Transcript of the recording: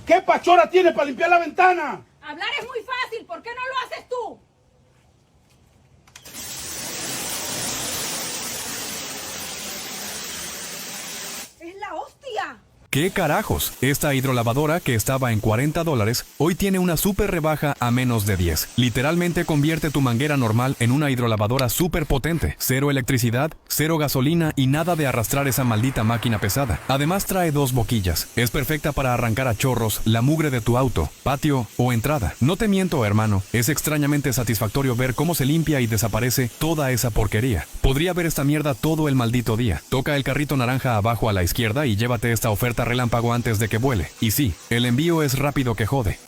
¿Qué pachora tiene para limpiar la ventana? Hablar es muy fácil, ¿por qué no lo haces tú? ¡Es la hostia! ¿Qué carajos? Esta hidrolavadora, que estaba en $40, hoy tiene una súper rebaja a menos de 10. Literalmente convierte tu manguera normal en una hidrolavadora súper potente. Cero electricidad, cero gasolina y nada de arrastrar esa maldita máquina pesada. Además trae 2 boquillas. Es perfecta para arrancar a chorros la mugre de tu auto, patio o entrada. No te miento, hermano. Es extrañamente satisfactorio ver cómo se limpia y desaparece toda esa porquería. Podría ver esta mierda todo el maldito día. Toca el carrito naranja abajo a la izquierda y llévate esta oferta relámpago antes de que vuele. Y sí, el envío es rápido que jode.